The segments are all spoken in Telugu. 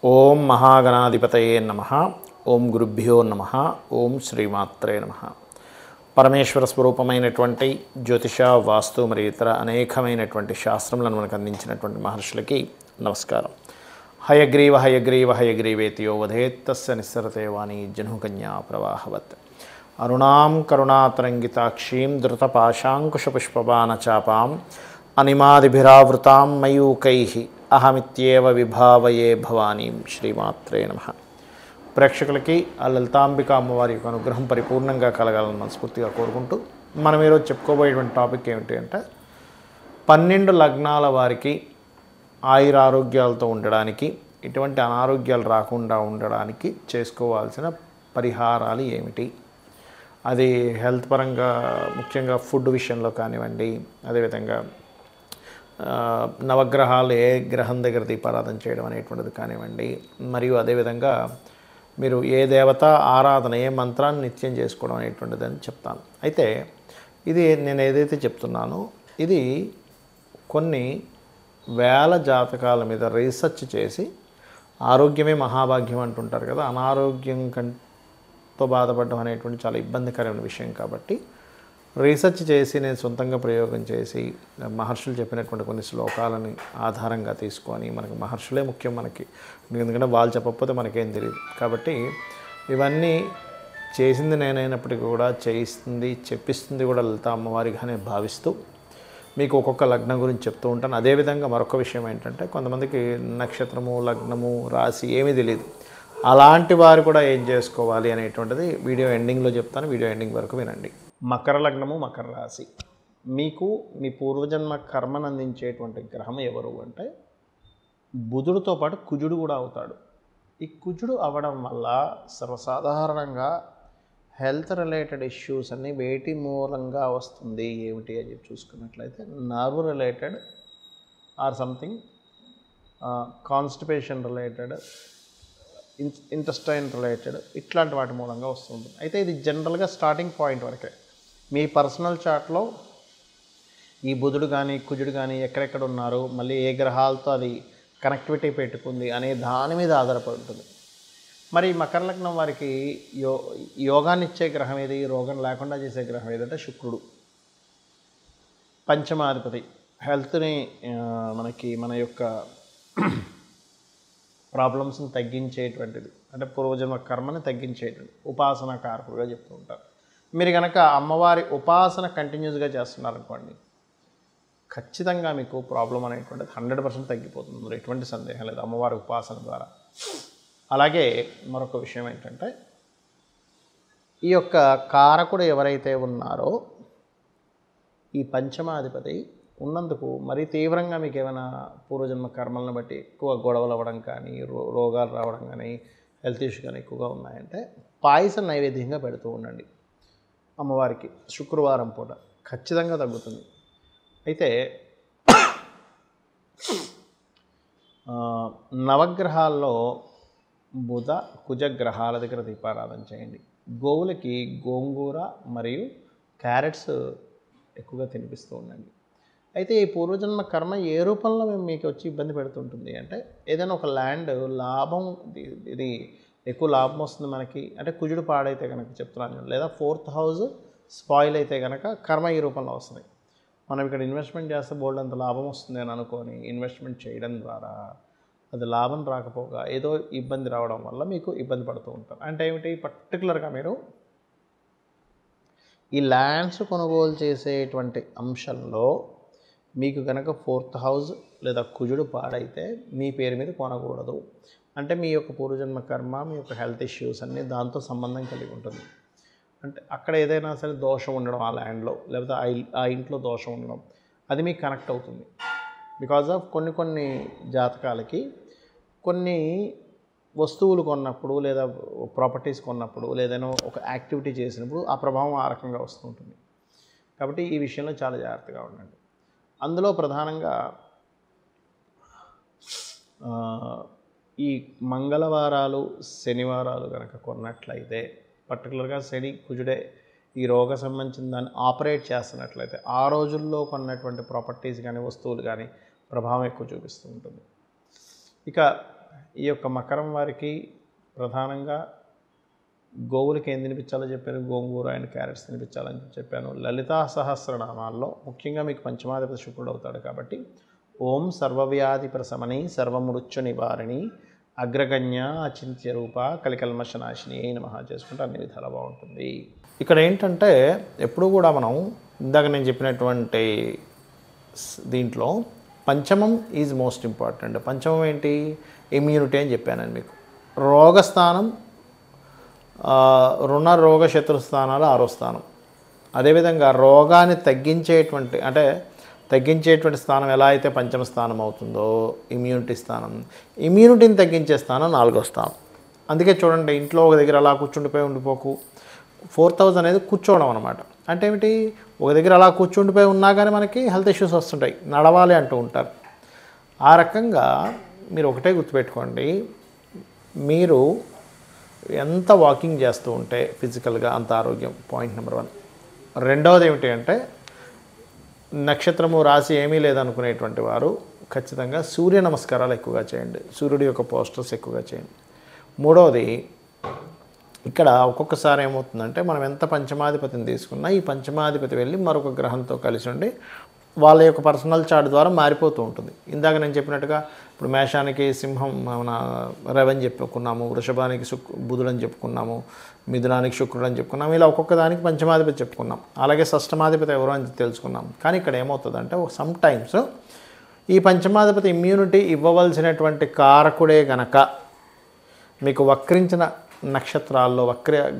ఓం మహాగణాధిపతయే నమః. ఓం గురుభ్యో నమః. ఓం శ్రీమాత్రే నమః. పరమేశ్వర స్వరూపమైనటువంటి జ్యోతిష, వాస్తు మరియు ఇతర అనేకమైనటువంటి శాస్త్రములను మనకు అందించినటువంటి మహర్షులకి నమస్కారం. హయగ్రీవ హయగ్రీవ హయగ్రీవేతియో వధేత్ తస్య నిస్సరతే వాణి జహ్నుకన్యా ప్రవాహవత్. అరుణాం కరుణాతరంగితాక్షీం ధృతపాశాంకుశపుష్పబాణచాపాం అనిమాదిభిరావృతాం మయూకైః అహమిత్యేవ విభావయే భవానీం. శ్రీమాత్రే నమః. ప్రేక్షకులకి ఆ లలితాంబిక అమ్మవారి యొక్క అనుగ్రహం పరిపూర్ణంగా కలగాలని మనస్ఫూర్తిగా కోరుకుంటూ మనం ఈరోజు చెప్పుకోబోయేటువంటి టాపిక్ ఏమిటి అంటే 12 లగ్నాల వారికి ఆయురారోగ్యాలతో ఉండడానికి, ఇటువంటి అనారోగ్యాలు రాకుండా ఉండడానికి చేసుకోవాల్సిన పరిహారాలు ఏమిటి. అది హెల్త్ పరంగా ముఖ్యంగా ఫుడ్ విషయంలో కానివ్వండి, అదేవిధంగా నవగ్రహాలు ఏ గ్రహం దగ్గర దీపారాధన చేయడం అనేటువంటిది కానివ్వండి, మరియు అదేవిధంగా మీరు ఏ దేవత ఆరాధన, ఏ మంత్రాన్ని నిత్యం చేసుకోవడం అనేటువంటిది అని చెప్తాను. అయితే ఇది నేను ఏదైతే చెప్తున్నానో ఇది కొన్ని వేల జాతకాల మీద రీసెర్చ్ చేసి, ఆరోగ్యమే మహాభాగ్యం అంటుంటారు కదా, అనారోగ్యం కంతో బాధపడడం అనేటువంటి చాలా ఇబ్బందికరమైన విషయం కాబట్టి రీసెర్చ్ చేసి నేను సొంతంగా ప్రయోగం చేసి మహర్షులు చెప్పినటువంటి కొన్ని శ్లోకాలని ఆధారంగా తీసుకొని, మనకు మహర్షులే ముఖ్యం మనకి, ఎందుకంటే వాళ్ళు చెప్పకపోతే మనకేం తెలియదు. కాబట్టి ఇవన్నీ చేసింది నేనైనప్పటికీ కూడా చేయిస్తుంది, చెప్పిస్తుంది కూడా లలిత అమ్మవారిగానే భావిస్తూ మీకు ఒక్కొక్క లగ్నం గురించి చెప్తూ ఉంటాను. అదేవిధంగా మరొక విషయం ఏంటంటే, కొంతమందికి నక్షత్రము, లగ్నము, రాశి ఏమీ తెలియదు. అలాంటి వారు కూడా ఏం చేసుకోవాలి అనేటువంటిది వీడియో ఎండింగ్లో చెప్తాను. వీడియో ఎండింగ్ వరకు వినండి. మకర లగ్నము, మకర రాశి. మీకు మీ పూర్వజన్మ కర్మను అందించేటువంటి గ్రహం ఎవరు అంటే బుధుడితో పాటు కుజుడు కూడా అవుతాడు. ఈ కుజుడు అవ్వడం వల్ల సర్వసాధారణంగా హెల్త్ రిలేటెడ్ ఇష్యూస్ అన్నీ వేటి మూలంగా వస్తుంది ఏమిటి అని చెప్పి చూసుకున్నట్లయితే nerve related or something, constipation related, intestine related, ఇట్లాంటి వాటి మూలంగా వస్తుంది. అయితే ఇది జనరల్గా స్టార్టింగ్ పాయింట్ వరకే. మీ పర్సనల్ చార్ట్లో ఈ బుధుడు కానీ కుజుడు కానీ ఎక్కడెక్కడ ఉన్నారు, మళ్ళీ ఏ గ్రహాలతో అది కనెక్టివిటీ పెట్టుకుంది అనే దాని మీద ఆధారపడి ఉంటుంది. మరి మకర లగ్నం వారికి యోగాన్ని ఇచ్చే గ్రహం ఏది, రోగం లేకుండా చేసే గ్రహం ఏదంటే శుక్రుడు, పంచమాధిపతి. హెల్త్ని మనకి మన యొక్క ప్రాబ్లమ్స్ని తగ్గించేటువంటిది, అంటే పూర్వజన్మ కర్మని తగ్గించేటువంటి ఉపాసన కారకుడుగా చెప్తూ ఉంటారు. మీరు కనుక అమ్మవారి ఉపాసన కంటిన్యూస్గా చేస్తున్నారనుకోండి, ఖచ్చితంగా మీకు ప్రాబ్లం అనేటువంటిది 100% తగ్గిపోతుంది. ఎటువంటి సందేహం లేదు అమ్మవారి ఉపాసన ద్వారా. అలాగే మరొక విషయం ఏంటంటే, ఈ యొక్క కారకుడు ఎవరైతే ఉన్నారో ఈ పంచమాధిపతి ఉన్నందుకు మరీ తీవ్రంగా మీకు ఏమైనా పూర్వజన్మ కర్మలను బట్టి ఎక్కువ గొడవలు అవ్వడం కానీ, రోగాలు రావడం కానీ, హెల్త్ ఇష్యూ కానీ ఎక్కువగా ఉన్నాయంటే పాయసం నైవేద్యంగా పెడుతూ ఉండండి అమ్మవారికి శుక్రవారం పూట, ఖచ్చితంగా తగ్గుతుంది. అయితే నవగ్రహాల్లో బుధ కుజ గ్రహాల దగ్గర దీపారాధన చేయండి. గోవులకి గోంగూర మరియు క్యారెట్స్ ఎక్కువగా తినిపిస్తూ ఉండండి. అయితే ఈ పూర్వజన్మ కర్మ ఏ రూపంలో మీకు వచ్చి ఇబ్బంది పెడుతుంటుంది అంటే, ఏదైనా ఒక ల్యాండ్ లాభం, ఇది ఎక్కువ లాభం వస్తుంది మనకి అంటే కుజుడు పాడైతే కనుక చెప్తున్నాను, లేదా 4th హౌస్ స్పాయిల్ అయితే కనుక కర్మ ఈ రూపంలో వస్తుంది. మనం ఇక్కడ ఇన్వెస్ట్మెంట్ చేస్తే బోల్డ్ అంత లాభం వస్తుంది అని అనుకొని ఇన్వెస్ట్మెంట్ చేయడం ద్వారా అది లాభం రాకపోగా ఏదో ఇబ్బంది రావడం వల్ల మీకు ఇబ్బంది పడుతూ ఉంటారు. అంటే ఏమిటి, పర్టికులర్గా మీరు ఈ ల్యాండ్స్ కొనుగోలు చేసేటువంటి అంశంలో మీకు కనుక 4th హౌస్ లేదా కుజుడు పాడైతే మీ పేరు మీద కొనకూడదు. అంటే మీ యొక్క పూర్వజన్మ కర్మ, మీ యొక్క హెల్త్ ఇష్యూస్ అన్నీ దాంతో సంబంధం కలిగి ఉంటుంది. అంటే అక్కడ ఏదైనా సరే దోషం ఉండడం ఆ ల్యాండ్లో, లేకపోతే ఆ ఇంట్లో దోషం ఉండడం, అది మీకు కనెక్ట్ అవుతుంది. బికాజ్ ఆఫ్ కొన్ని జాతకాలకి కొన్ని వస్తువులు కొన్నప్పుడు, లేదా ప్రాపర్టీస్ కొన్నప్పుడు, లేదైనా ఒక యాక్టివిటీ చేసినప్పుడు ఆ ప్రభావం ఆ రకంగా వస్తూ ఉంటుంది. కాబట్టి ఈ విషయంలో చాలా జాగ్రత్తగా ఉండండి. అందులో ప్రధానంగా ఈ మంగళవారాలు, శనివారాలు కనుక కొన్నట్లయితే, పర్టికులర్గా శని కుజుడే ఈ రోగ సంబంధించిన దాన్ని ఆపరేట్ చేస్తున్నట్లయితే ఆ రోజుల్లో కొన్నటువంటి ప్రాపర్టీస్ కానీ, వస్తువులు కానీ ప్రభావం ఎక్కువ చూపిస్తూ ఉంటుంది. ఇక ఈ యొక్క మకరం వారికి ప్రధానంగా గోవులకి ఏం తినిపించాలో చెప్పాను, గోంగూర అండ్ క్యారెట్స్ తినిపించాలని చెప్పాను. లలితా సహస్రనామాల్లో ముఖ్యంగా మీకు పంచమాధిపతి శుక్రుడు అవుతాడు కాబట్టి ఓం సర్వవ్యాధి ప్రశమని సర్వమృత్యు నివారిణి అగ్రగణ్య అచింత్య రూప కలికల్మషనాశిని అయిన నమః చేసుకుంటే అన్ని విధాలా బాగుంటుంది. ఇక్కడ ఏంటంటే ఎప్పుడు కూడా మనం ఇందాక నేను చెప్పినటువంటి దీంట్లో పంచమం ఈజ్ మోస్ట్ ఇంపార్టెంట్. పంచమం ఏంటి? ఇమ్యూనిటీ అని చెప్పాను మీకు. రోగస్థానం రుణ రోగ శత్రుస్థానాలు 6వ స్థానం. అదేవిధంగా రోగాన్ని తగ్గించేటువంటి స్థానం ఎలా అయితే పంచమ స్థానం అవుతుందో ఇమ్యూనిటీ స్థానం, ఇమ్యూనిటీని తగ్గించే స్థానం 4వ స్థానం. అందుకే చూడండి, ఇంట్లో ఒక దగ్గర అలా ఉండిపోకు 4000 అనేది కూర్చోవడం అనమాట. అంటే ఏమిటి? ఒక దగ్గర అలా కూర్చుండిపోయి ఉన్నా కానీ మనకి హెల్త్ ఇష్యూస్ వస్తుంటాయి, నడవాలి అంటూ ఉంటారు. ఆ రకంగా మీరు ఒకటే గుర్తుపెట్టుకోండి, మీరు ఎంత వాకింగ్ చేస్తూ ఉంటే ఫిజికల్గా అంత ఆరోగ్యం. Point number 1. రెండవది ఏమిటి అంటే నక్షత్రము రాశి ఏమీ లేదనుకునేటువంటి వారు ఖచ్చితంగా సూర్య నమస్కారాలు ఎక్కువగా చేయండి, సూర్యుడి యొక్క పోస్టర్స్ ఎక్కువగా చేయండి. మూడవది, ఇక్కడ ఒక్కొక్కసారి ఏమవుతుందంటే మనం ఎంత పంచమాధిపతిని తీసుకున్నా ఈ పంచమాధిపతి వెళ్ళి మరొక గ్రహంతో కలిసి ఉండి వాళ్ళ యొక్క పర్సనల్ చార్ట్ ద్వారా మారిపోతూ ఉంటుంది. ఇందాక నేను చెప్పినట్టుగా ఇప్పుడు మేషానికి సింహం మన రవని చెప్పుకున్నాము, వృషభానికి బుధుడు అని చెప్పుకున్నాము, మిథునానికి శుక్రుడు అని చెప్పుకున్నాము. ఇలా ఒక్కొక్క దానికి పంచమాధిపతి చెప్పుకున్నాం. అలాగే షష్టమాధిపతి ఎవరు అని తెలుసుకున్నాం. కానీ ఇక్కడ ఏమవుతుందంటే సమ్ టైమ్స్ ఈ పంచమాధిపతి ఇమ్యూనిటీ ఇవ్వవలసినటువంటి కారకుడే గనక మీకు వక్రించిన నక్షత్రాల్లో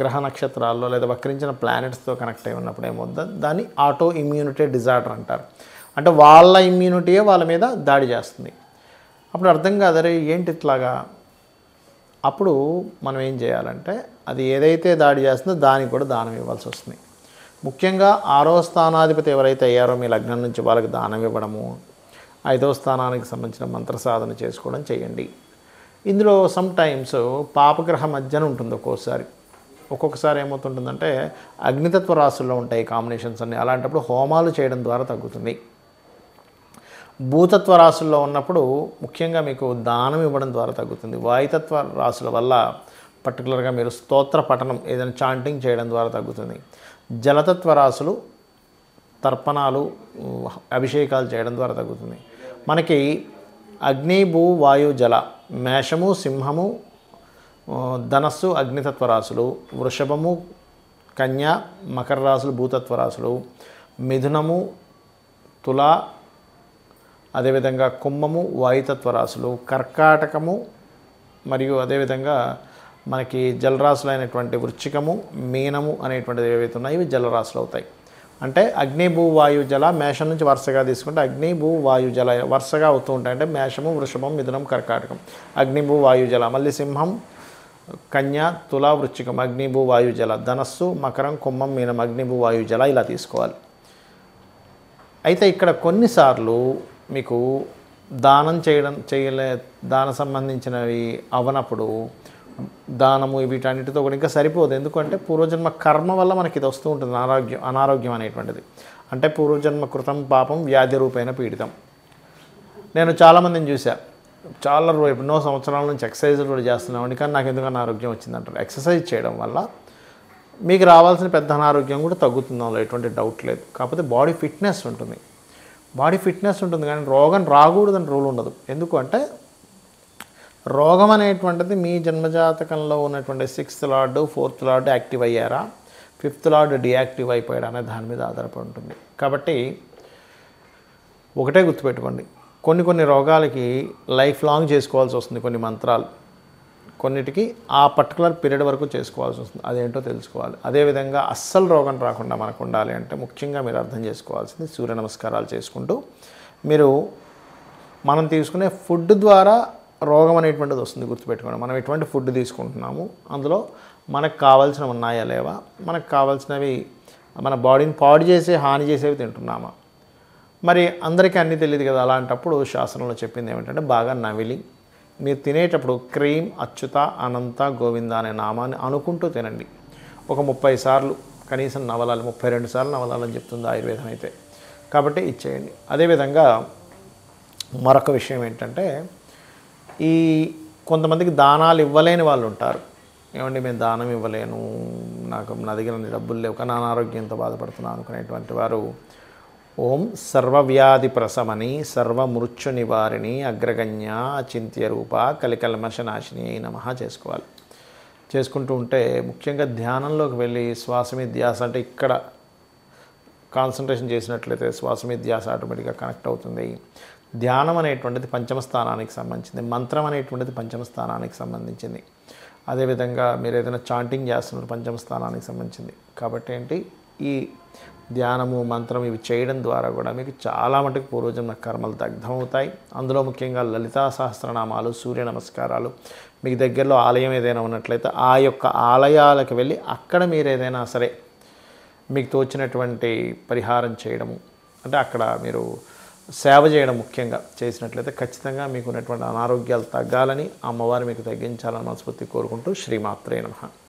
గ్రహ నక్షత్రాల్లో లేదా వక్రించిన ప్లానెట్స్తో కనెక్ట్ అయి ఉన్నప్పుడు ఏమవుతుంది, దాన్ని ఆటో ఇమ్యూనిటీ డిజార్డర్ అంటారు. అంటే వాళ్ళ ఇమ్యూనిటీయే వాళ్ళ మీద దాడి చేస్తుంది. అప్పుడు అర్థం కాదరే ఏంటి ఇట్లాగా. అప్పుడు మనం ఏం చేయాలంటే అది ఏదైతే దాడి చేస్తుందో దానికి కూడా దానం ఇవ్వాల్సి వస్తుంది. ముఖ్యంగా 6వ స్థానాధిపతి ఎవరైతే అయ్యారో మీ లగ్నం నుంచి వాళ్ళకి దానం ఇవ్వడము, 5వ స్థానానికి సంబంధించిన మంత్ర సాధన చేసుకోవడం చేయండి. ఇందులో సమ్ టైమ్స్ పాపగ్రహ మధ్యన ఉంటుంది. ఒక్కొక్కసారి ఏమవుతుంటుందంటే అగ్నితత్వ రాశుల్లో ఉంటాయి కాంబినేషన్స్ అన్నీ. అలాంటప్పుడు హోమాలు చేయడం ద్వారా తగ్గుతుంది. భూతత్వ రాశుల్లో ఉన్నప్పుడు ముఖ్యంగా మీకు దానం ఇవ్వడం ద్వారా తగ్గుతుంది. వాయుతత్వ రాశుల వల్ల పర్టికులర్గా మీరు స్తోత్ర పఠనం ఏదైనా చాంటింగ్ చేయడం ద్వారా తగ్గుతుంది. జలతత్వ రాశులు తర్పణాలు అభిషేకాలు చేయడం ద్వారా తగ్గుతుంది. మనకి అగ్ని భూ వాయు జల, మేషము సింహము ధనస్సు అగ్నితత్వ రాశులు, వృషభము కన్య మకర రాశులు భూతత్వ రాశులు, మిథునము తుల అదేవిధంగా కుంభము వాయుతత్వ రాశులు, కర్కాటకము మరియు అదేవిధంగా మనకి జలరాశులైనటువంటి వృశ్చికము మీనము అనేటువంటివి ఏవైతే ఉన్నాయో ఇవి జలరాశులు అవుతాయి. అంటే అగ్ని భూ వాయు జల మేషం నుంచి వరుసగా తీసుకుంటే అగ్ని భూ వాయు జల వరుసగా అవుతూ ఉంటాయి. అంటే మేషము వృషభం మిథునం కర్కాటకం అగ్ని భూ వాయు జల, మళ్ళీ సింహం కన్య తుల వృశ్చికం అగ్ని భూ వాయు జల, ధనస్సు మకరం కుంభం మీనం అగ్ని భూ వాయు జల ఇలా తీసుకోవాలి. అయితే ఇక్కడ కొన్నిసార్లు మీకు దాన సంబంధించినవి అవనప్పుడు దానము వీటన్నిటితో కూడా ఇంకా సరిపోదు. ఎందుకంటే పూర్వజన్మ కర్మ వల్ల మనకి ఇది వస్తూ ఉంటుంది అనారోగ్యం అనేటువంటిది. అంటే పూర్వజన్మ కృతం పాపం వ్యాధి రూపేణ పీడితం. నేను చాలామందిని చూసా, చాలా ఎన్నో సంవత్సరాల నుంచి ఎక్సర్సైజ్ కూడా చేస్తున్నామండి కానీ నాకు ఎందుకన్నా ఆరోగ్యం వచ్చిందంటారు. ఎక్సర్సైజ్ చేయడం వల్ల మీకు రావాల్సిన పెద్ద అనారోగ్యం కూడా తగ్గుతుందో ఎటువంటి డౌట్ లేదు. కాకపోతే బాడీ ఫిట్నెస్ ఉంటుంది కానీ రోగం రాకూడదని రూల్ ఉండదు. ఎందుకు అంటే రోగం అనేటువంటిది మీ జన్మజాతకంలో ఉన్నటువంటి 6th lord 4th lord active అయ్యారా, 5th లార్డ్ డియాక్టివ్ అయిపోయాడా అనే దాని మీద ఆధారపడి ఉంటుంది. కాబట్టి ఒకటే గుర్తుపెట్టుకోండి, కొన్ని రోగాలకి లైఫ్ లాంగ్ చేసుకోవాల్సి వస్తుంది. కొన్ని మంత్రాలు కొన్నిటికి ఆ పర్టికులర్ పీరియడ్ వరకు చేసుకోవాల్సి వస్తుంది. అదేంటో తెలుసుకోవాలి. అదేవిధంగా అస్సలు రోగం రాకుండా మనకు ఉండాలి అంటే ముఖ్యంగా మీరు అర్థం చేసుకోవాల్సింది సూర్య నమస్కారాలు చేసుకుంటూ మనం తీసుకునే ఫుడ్ ద్వారా రోగం అనేటువంటిది వస్తుంది. గుర్తుపెట్టుకోండి, మనం ఎటువంటి ఫుడ్ తీసుకుంటున్నాము, అందులో మనకు కావాల్సినవి ఉన్నాయా లేవా, మనకు కావాల్సినవి మన బాడీని పాడు చేసే హాని చేసేవి తింటున్నామా. మరి అందరికీ అన్నీ తెలియదు కదా. అలాంటప్పుడు శాస్త్రంలో చెప్పింది ఏమిటంటే బాగా నవిలి మీరు తినేటప్పుడు క్రీమ్ అచ్యుత అనంత గోవింద అనే నామాన్ని అనుకుంటూ తినండి. ఒక 30 సార్లు కనీసం నవలాలి, 32 సార్లు నవలాలని చెప్తుంది ఆయుర్వేదం అయితే. కాబట్టి ఇచ్చేయండి. అదేవిధంగా మరొక విషయం ఏంటంటే ఈ కొంతమందికి దానాలు ఇవ్వలేని వాళ్ళు ఉంటారు. ఏమండి మేము దానం ఇవ్వలేను, నా దగ్గర డబ్బులు లేవు, కానీ అనారోగ్యంతో బాధపడుతున్నాను అనుకునేటువంటి వారు ఓం సర్వవ్యాధి ప్రశమని సర్వమృత్యు నివారిణి అగ్రగణ్య అచింత్య రూప కలికల్మషనాశిని అయి నమః చేసుకోవాలి. చేసుకుంటూ ఉంటే ముఖ్యంగా ధ్యానంలోకి వెళ్ళి శ్వాస మీద ధ్యాస, అంటే ఇక్కడ కాన్సన్ట్రేషన్ చేసినట్లయితే శ్వాస మీద ధ్యాస ఆటోమేటిక్గా కనెక్ట్ అవుతుంది. ధ్యానం అనేటువంటిది పంచమ స్థానానికి సంబంధించింది, మంత్రం అనేటువంటిది పంచమ స్థానానికి సంబంధించింది. అదేవిధంగా మీరు ఏదైనా చాంటింగ్ చేస్తున్నారు పంచమ స్థానానికి సంబంధించింది. కాబట్టి ఏంటి, ఈ ధ్యానము మంత్రం ఇవి చేయడం ద్వారా కూడా మీకు చాలా మటుకు పూర్వజన్మ కర్మలు దగ్ధమవుతాయి. అందులో ముఖ్యంగా లలితా సహస్రనామాలు, సూర్య నమస్కారాలు, మీకు దగ్గరలో ఆలయం ఏదైనా ఉన్నట్లయితే ఆ యొక్క ఆలయాలకు వెళ్ళి అక్కడ మీరు ఏదైనా సరే మీకు తోచినటువంటి పరిహారం చేయడము, అంటే అక్కడ మీరు సేవ చేయడం ముఖ్యంగా చేసినట్లయితే ఖచ్చితంగా మీకు ఉన్నటువంటి అనారోగ్యాలు తగ్గాలని, అమ్మవారు మీకు తగ్గించాలని మనస్ఫూర్తి కోరుకుంటూ శ్రీమాత్రే నమః.